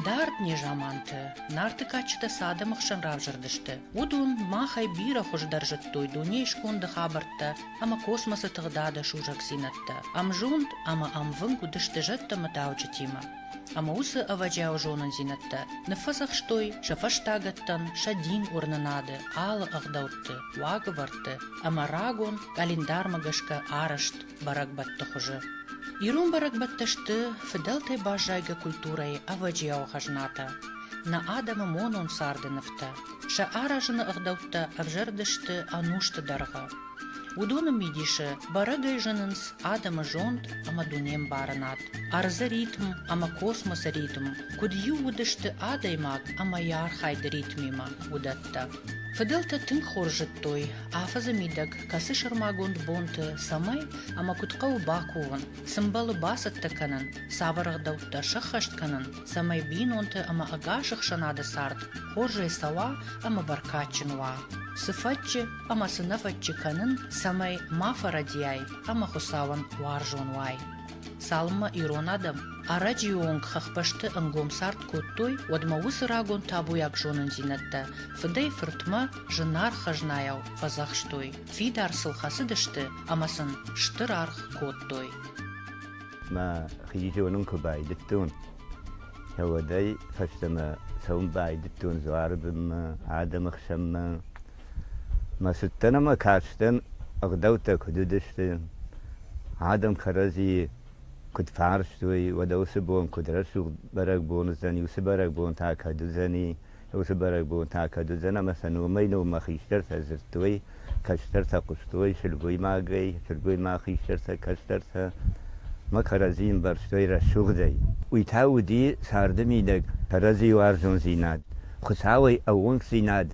Дартни жаманты, нарты качта садамықшын равжырдышты. Удун махай бира хождаржыт той дунейшкунды хабартта, ама космосы тығдады шужак синатты. Амжунд, ама амвын кудышты жытты мытаучы Ама усы аваджау жонын зинатты. Нефасах штой, шафаштагаттан, шадин орнанады, алы ағдаутты, уағы варты, ама рагон календар магашка арышт баракбатты хожы. Ирун баракбаттышты фиделтай бажайга культурай аваджау хажната. На адама монон сардыновты, ша аражыны ағдаутты авжардышты анушты дарға. Удоным мидиші барагай жынынс адама жонд ама дунем баранат. Арзы ритм ама космос ритм, кудью удышты адаймак ама ярхайды ритмима удатта. Фиделта тын хоржыт той, афазы мидаг, касы шармагонд бонты, самай ама куткау бакуын, сымбалы басытты канын, саварығдаутта шықхашт канын, самай бинонты ама агашық шанады сард, хоржай сава ама баркачынуа. Сыфатчы ама сынафатчы канын, самай мафарадияй ама хусаван варжонвай. Салма иронадам, арадионг хахпашты ангом сарт коттой, одма усырагон табуяк жонын зинатта, фыдай фыртма жынар хажнаяу фазах штой. Фидар сылхасыдышты, амасын штырарх коттой. Ма хижонун кубайдыттун. Хавадай фаштама саумбайдыттун зуарбым, адамықшамма. Ма суттанама каштын, агдаута кудудышты. Адам карази كنت فارشتوي ودوسبون كنت رشوق برق بون زني وسبرق بون تاكا دوزني وسبرق بون تاكا دوزنا مثلا ومينو ما خيشترتا زرتوي كشترتا قشتوي شلبوي ما جاي شلبوي ما خيشترتا كشترتا ما كرزين برشتوي رشوق دي ويتاودي ساردمي دك كرزي وارجون زيناد خساوي أون زيناد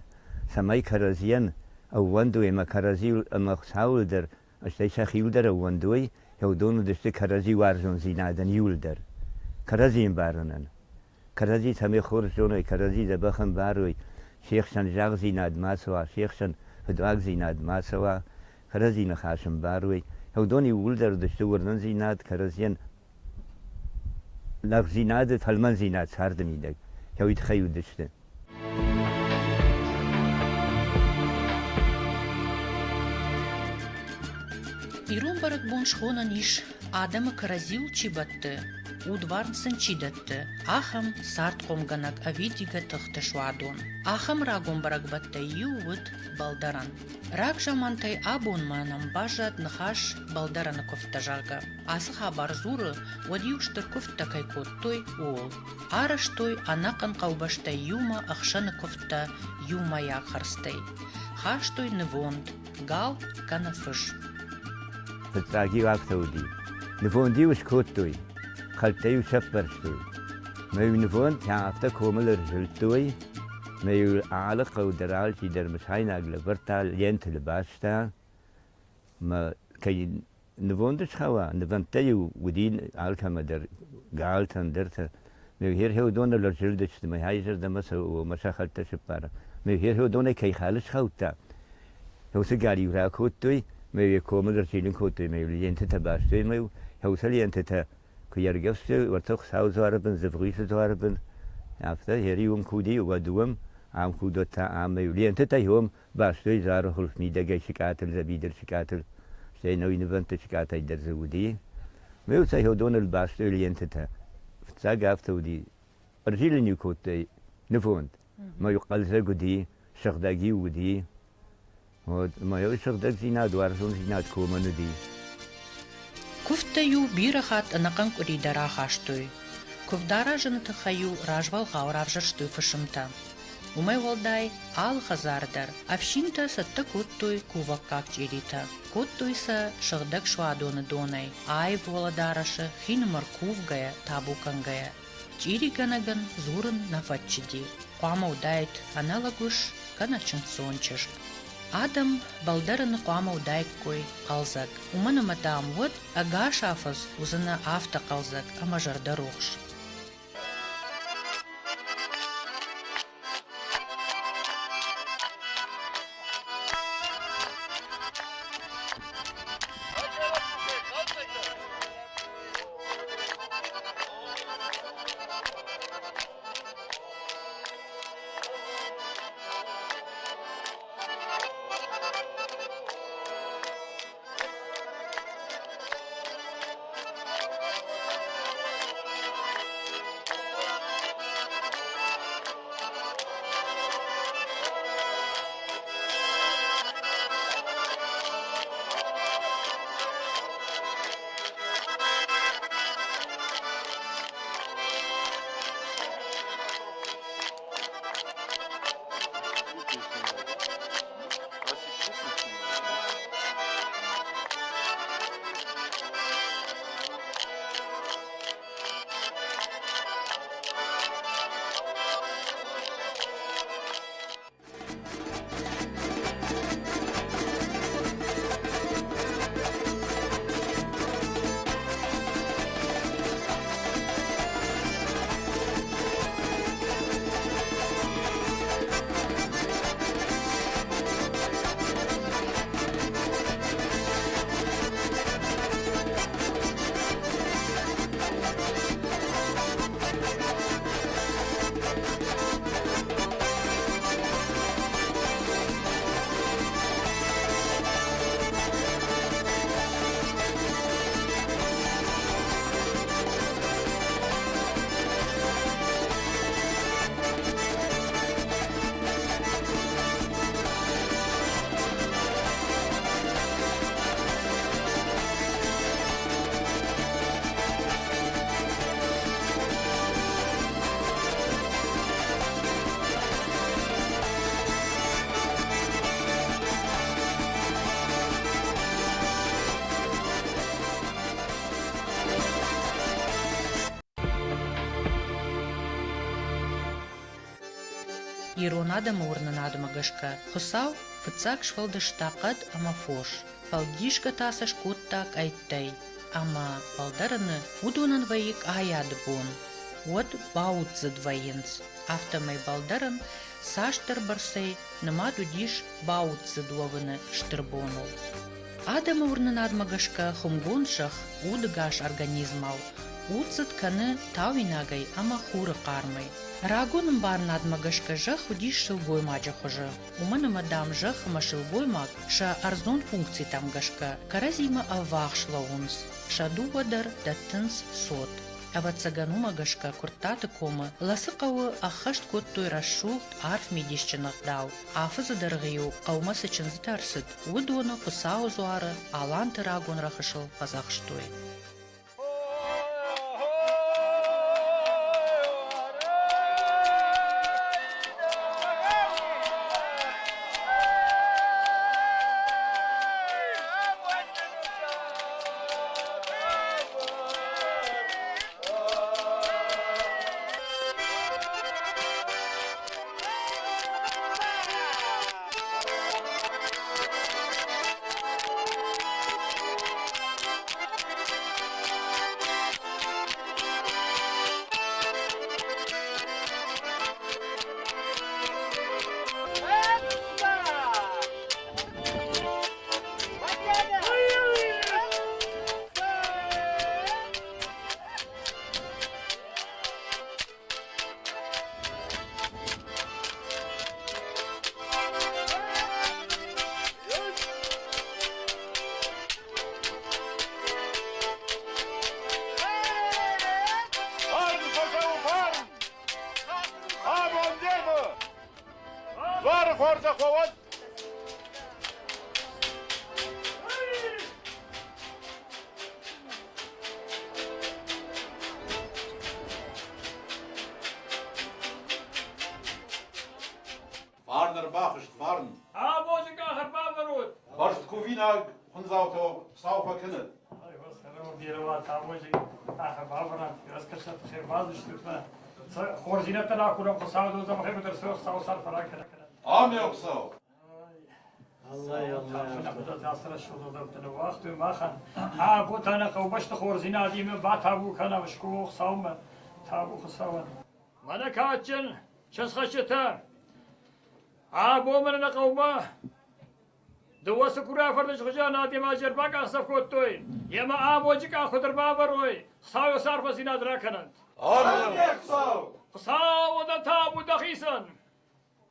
سماي كرزيان أوندوي ما كرزي ما خساول در أشتي شخيل در أوندوي يودونو دشت كرزي وارجون زينادن يولدر كرزي بارنن كرزي سمي خورجونو كرزي دبخن باروي شيخ شنجاغ زيناد ما سوا شيخ شن فدواغ زيناد ما سوا كرزي نخاشم باروي يودوني يولدر دشت ورنن زيناد كرزيان لغ زيناد فلمن زيناد ساردمي دك يويت خيو دشت Ирун барак бон шхона ниш адама каразил чибатты, удварнсын чидатты, ахам сартком ганак авидига тыхты швадон. Ахам рагом барак батта ювыт балдаран. Рак жамантай абон манам бажат нхаш балдарана кофтажага. Асыха барзуры водиуштыр кофта кайкоттой ол. Араштой анакан каубаштай юма ахшаны кофта юма яхарстай. Хаштой невонд, гал канафыш. فتراجي واقتودي نفون دي وش كوتوي خلتي وشبرشتوي ما ينفون تعافتا كومل رجلتوي ما يعلق ودرال في درمشاين اقل برتال ينت لباشتا ما كي نفون دش خوا نفون تيو ودين عالكا مدر قالتن درتا ما يهير هو دون الرجل دش ما يهايجر دمسا ومشا خلتا شبارا ما يهير هو دون كي خالش خوتا هو سقالي ورا كوتوي ما يكون مدرسين كوتي ما يلين تتباشتي ما يوصل ينتتا كيرجفت ورتخ ساوز عربن زفريس عربن عفتا هريوم كودي ودوم عام كودتا عام يلين تتا يوم باشتي زار خلف ميدا جاي شكاتل زبيدر شكاتل شيء نوي نفنت شكاتل درزودي ما يوصل يهودون الباشتي يلين تتا فتساق عفتا ودي رجيل نيوكوتي نفوند ما يقال زودي شغداجي ودي ما يوشق دك زيناد وارجون زيناد كومن دي كفتيو بيرخات انقن قري درا خاشتوي كفدارا جن تخيو راجوال غاورا فجرشتوي فشمتا ومي والداي آل خزاردر افشينتا ستا كوتوي كوفاكاك جيريتا كوتوي سا شغدك شوادون دوني آي володараш خين مركوف غايا تابو كنغايا جيري غنغن زورن نفاتشدي قامو دايت аналагуш каначин сончеш Адам балдараны қуама удайккой қалзак. Уманы матаам вот ага шафыз узына авто қалзак, ама жарда роғш. Iron adamı urnan adamı gışka. Xusav fıtsak şvaldı ştaqad ama foş. Falgişka tasış kuttak ayttay. Ama baldarını udunan vayık ayadı bun. Od baut zadvayınz. Автомай балдаран саштар барсей намаду диш баут задуаваны штырбонул. Адама урнанадмагашка хумгуншах удгаш организмал. Уцат каны тауинагай ама хуры кармай. Рагоным барнадмагашка жах удиш шилбой маджахожа. Умана мадам жах ама шилбой маг ша арзон функций тамгашка. Каразима авах шлаунс. Ша дувадар даттынс сот. Авацаганума гашка куртаты кома ласыкавы ахашт коттой расшулт арф медишчынық дау. Афы задарғыю қаумасы чынзы тарсыд. Удоны қысау зуары алан тырагон рахышыл пазақштой. Varner Bachist, Varn. Moet ik aan het Barst Kovina, ons auto, zou verkennen. Ik was gewoon die wat moet ik aan het bouwen. Ik was gezet geen waardestuk maar. Voorzien het daar ook op zouden dan hebben er zo zou verraken. Amen ook zo. Dat als er zo dat te wachten maken. Botana قوبشت خورزینا دیم با تابو کنه و شکوه سوم تابو خسوان. من کاتچن چس خشته. بو من قوما دوست کورا فردش خجا نادی ماجر باگ اصف کوتوی یما آبوجی کا خودر بابروی ساو صرف سینا درا کنند. Amen ook zo. ساو دا تابو دخیسن.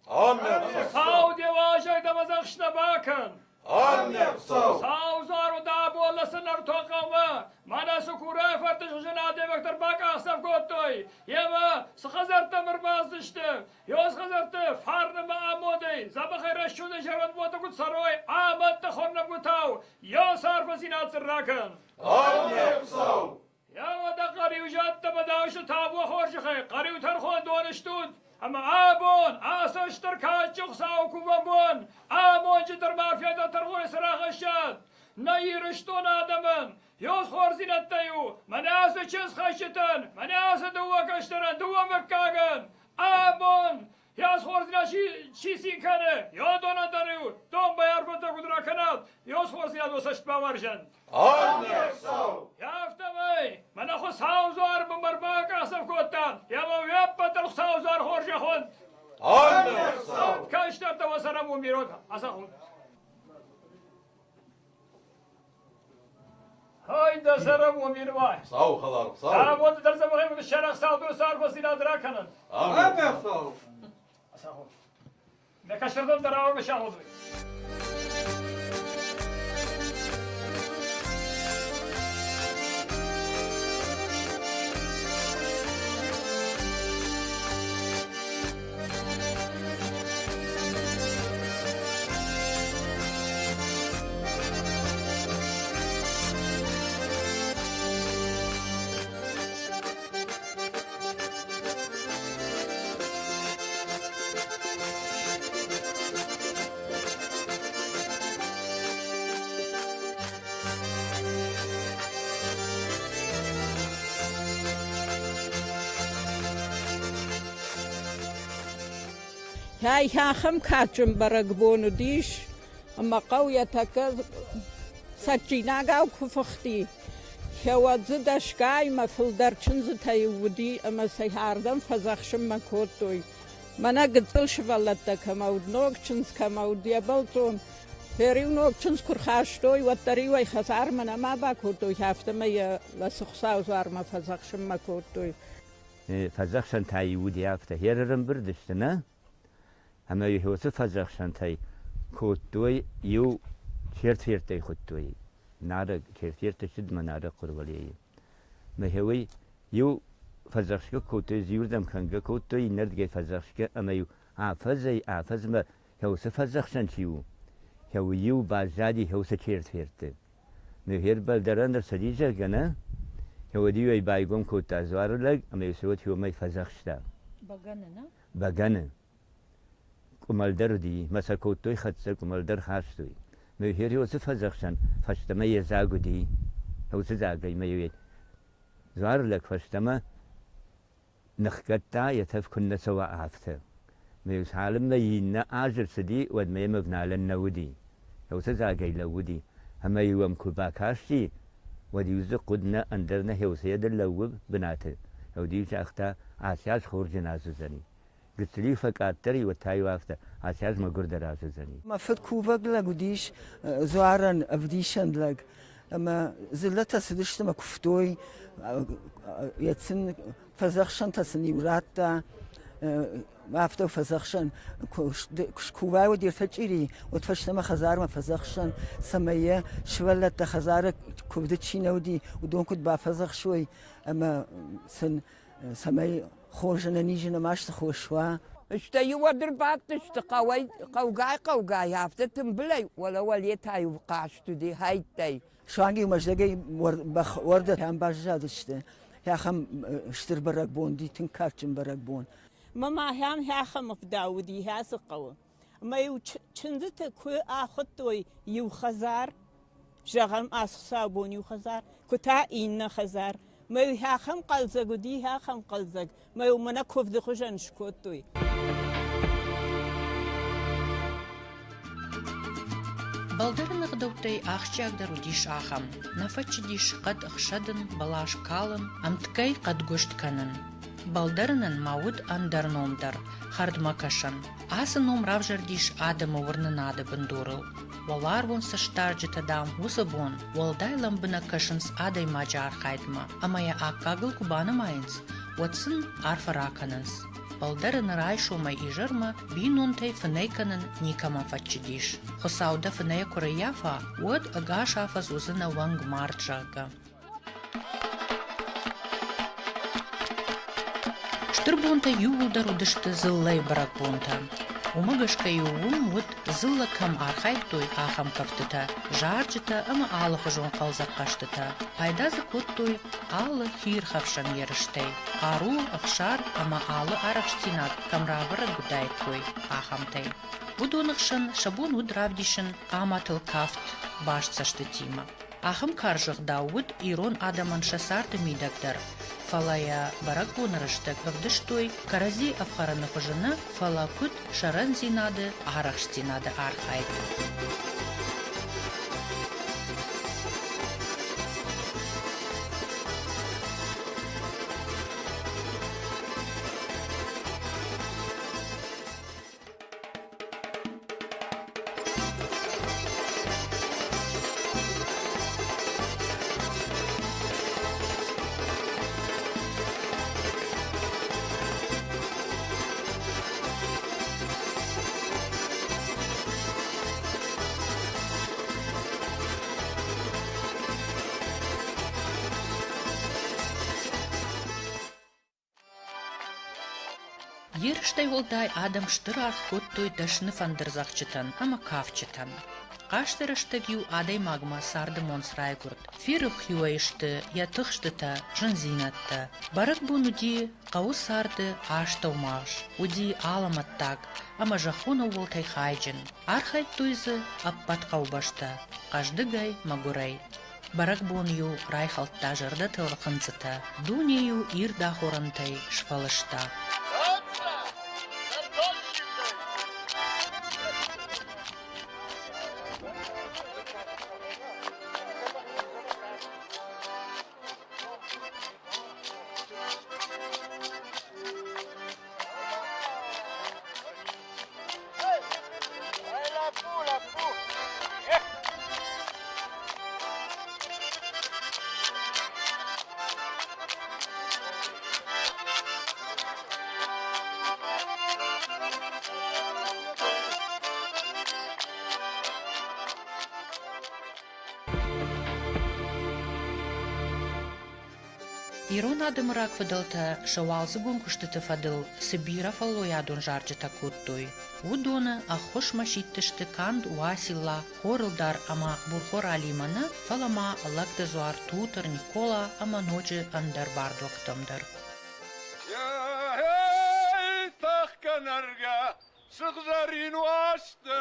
Amen ook zo. ساو دیواجه دا مزخش نباکن. Amen ook zo. ساو زارو دا بولا سنر تو قوما مانا سکورا فردش خجا نادی وقتر باگ اصف کوتوی یما سخزر تمر بازدشته یوز خزرته فارن ما آموده زبخیر شده جوان بوده کد سروی آمد تخورنم گوتاو یا صرف سینات سر راکن. Amen ook zo. یا ودا قریو جات بداوش تابو خورشخه قریو ترخون دونشتود اما آبون آساشتر کاچخ ساو کوبون آمون جدر مافیادا ترخوی سراخشاد نایرشتون آدمن یوز خورزینت تایو من آس چیز خشتن من آس دوا کشترن دوا مکاگن آبون یاز خورزینا چیزی کنه یا دونا داریو دون بیار بوده کدرا کناد یوز خورزینا دوستشت باورشن. Amen ook zo. یافتمی من خو ساوزار بمرباک اصف کوتن یا ما ویب پتر ساوزار خورج خوند. Amen ook zo. کشتر تو سرم و میرود اصف خوند. های در سرم و میروای. Zo gelarp, zo. بود در زمان شرق ساودو سار بسینا درا کنند. Amen ook zo. اصف خوند. نکشتردم در آور بشاهد. هاي هاخم كاتشم برقبونو ديش أما قوية تكا سجيناغاو كفختي هوا زدش قايمة في الدرچن زتاي ودي أما سيهاردم فزخشم ما كوتوي منا قتلش بلدتا كماود نوكچنس كماود يبلتون هيريو نوكچنس كرخاشتوي وطريوي خسار منا ما باكوتوي هافتما لسخساو زار ما فزخشم ما كوتوي فزخشن تاي ودي هافته هيررم بردشتنا أما يهوس فزخشن تاي كوتوي يو شيرت فيرتي خطوي نارا شيرت فيرتي شد منارا قربالي ما هوي يو فزخشك كوتوي زيوردم خنگا كوتوي نردگي فزخشك أما يو عافز ما هوس فزخشن شيو هو يو بازادي هوس شيرت فيرتي ما هير بلدران سديجا جنا هو ديوي بايقوم كوتا زوار لگ أما يسوت هو ما يفزخشتا بغنه كمالدر دي مسا كوتوي خدسر كمالدر خاستوي ما هير هو فزخشن فشتما يزاغو دي هو زاغي ما يويت زوار لگ فشتما نخكتا يتف كنا سوا عافته ما يسالم ما ينا آجر سدي ود ما يمبنا لنودي هو زاغي لودي هما يوم كوباكاشي ودي يوزق قدنا اندرنا هو سيد اللوب بناته هو دي شاختا عساس خور جنازو زني قلت لي فكاتري وتاي وافتا عساس ما قرد راسو زني ما فت كوفق لقديش زوارن افديشن لق اما زلتا سدشت ما كفتوي يتسن فزخشن تسني وراتا ما افتو فزخشن كوفاي ودير فجيري وتفشت ما خزار ما فزخشن سميه شولت خزار كبدتشي نودي ودون كنت بفزخ شوي اما سن سمي خوشنا نيجينا ماش تخوشوا اشتي ودر باتش تقوي قوقاي هافتتم بلاي ولا وليتاي وقاشت دي هايتاي شانجي ومجدقي وردت هم باجاد اشته يا خم اشتر برقبون دي تنكاتشن برقبون ماما هان هاخم فداودي هاسقوا ما يو چنزت كو اخطوي يو خزار جغم اسخسابون يو خزار كتا إين خزار ما يو هاخم قلزق ودي هاخم قلزق ما يو منا كوف دي خجن شكوتوي Балдырын ығдаутай ақчагдыр удиш ахам. Нафачы диш қад ұқшадын балаш калым, амткай қад гөшт канын. Балдырынын мауд андарномдар, хардмакашан. Асын ом равжардиш адымы вырнынады бындурыл. Олар вон сыштаржы тадам усыбон, олдайлам бына кашынс адай мажар хайдма. Амая аққағыл кубаны майынс, отсын арфараканынс. Балдырын рай шумай и жырма, бинунтай фынайканын никама фачидиш. Хосауда фыная кураяфа, от агашафа зузына ванг марджага. Штырбунта ювулдар удышты зыллай баракбунта. Умагашка ювум вот зылла кам архайтой ахам кафтыта, жарджыта ама алы хожон қалзақ қаштыта. Пайда закуттой алы хир хавшан еріштей. Ару ақшар ама алы арақштинат камрабыра гудайткой ахамтай. Будонықшын шабун удравдишын каматыл кафт башцашты тима. Ахам каржық дауд ирон адаман шасарты мидактар. Фалая баракбунырыштык ывдыштой карази афхараны хожына фалакут шаран зинады арақштинады архайд. Ерштай олдай адам штырар хоттой дашны фандырзақчытан, ама кавчытан. Қаштырыштык ю адай магма сарды монсрайгурд. Фирых юайшты, ятықштыта, жынзинатты. Барак бунуди қауыз сарды аштау мағыш. Уди аламаттак, ама жахуна волтай хайджын. Архайт туйзы аппат қаубашта. Қаждыгай магурай. Барак бун ю райхалтта жырда тылықынцыта. Дуне ю ирда хорантай шфалышта. Ирон адымырак фыдылта шавалзы гонкуштыты фадыл Сибира фаллоядон жаржы такуттой. Удоны ахош машиттышты канд уасилла хорылдар ама бурхор алиманы фалама лакты зуар тутыр Никола ама ночи андар бардуактамдар. Kanarga sıkzarın açtı.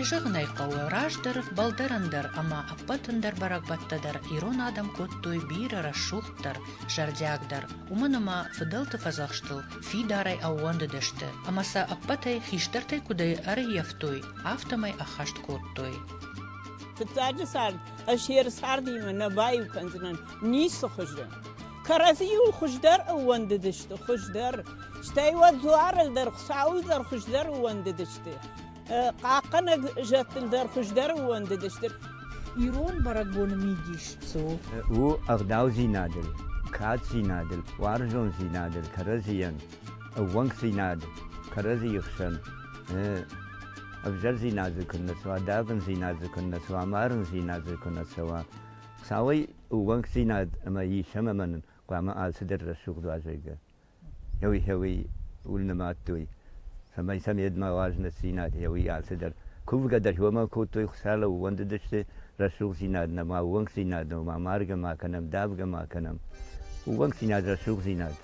Кайжығынай қауы раждыр, балдарындар, ама аппатындар барақбаттадар, Ирон адам көттой бирі расшуқтар, жардягдар. Уманыма фыдылты фазақштыл, фидарай ауанды дышты. Амаса аппатай хиштартай кудай ары ефтой, автомай ахашт көттой. Фытаджы сард, ашер сардимы набайу канзынан, нису хужды. Каразию хуждар ауанды дышты, хуждар. Штайват зуарылдар, сауыздар хуждар ауанды дышты. قاقنا جاتل در خوشدار وند دشتر ایران برای بون میگیش سو او اغداو زینادل کات زینادل وارجون زینادل کرزیان وانگ زینادل کرزی یخشن ابزر زینادل کنه سوا دابن زینادل کنه سوا مارن زینادل کنه سوا سوای وانگ زیناد اما یشم من قام آسدر رسوق دوازیگه هوی ولنماتوی سمای سمید ما واجن سیناد هوی آسدر کوب قدر هو ما کوتوی خساله وند دشته رسوق زیناد نما وانگ زیناد نما مارگ ما کنم دابگ ما کنم وانگ زیناد رسوق زیناد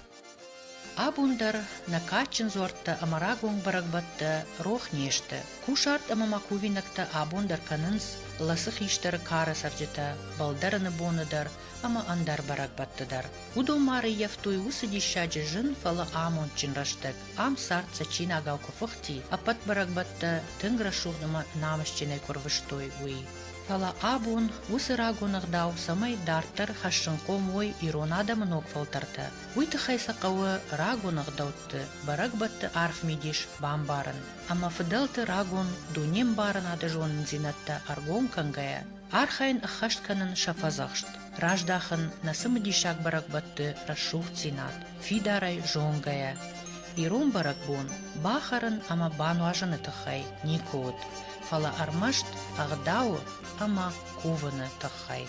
Абундар накачын зорта амарагон барагбатта рох нешті. Кушарт амамакувинакта абундар канынс ласық иштар кара саржыта, балдарыны боныдар, ама андар барагбаттыдар. Удо мары ефтой усыдишаджы жын фала амон чин раштык. Ам сартса чин агау куфыхти, апат барагбатта тынгра шугныма намышчинай корвыштой уи. Фала абун усырагонагдау самай дартар хашшынко мой Ирон адамынок фалтарта. Уйты хайсақауы рагонагдауты, барагбатты арф медиш бамбарын. Ама фыдалты рагон дунем барын адыжонын зинатта аргон кангая. Архайн ахаштканын шафазахшт. Раждахын насымыдишак барагбатты расшух зинат. Фидарай жонгая. Ирон барагбон бахарын ама бануажаны тахай никот. Фала армашт агдау ама куваны тахай.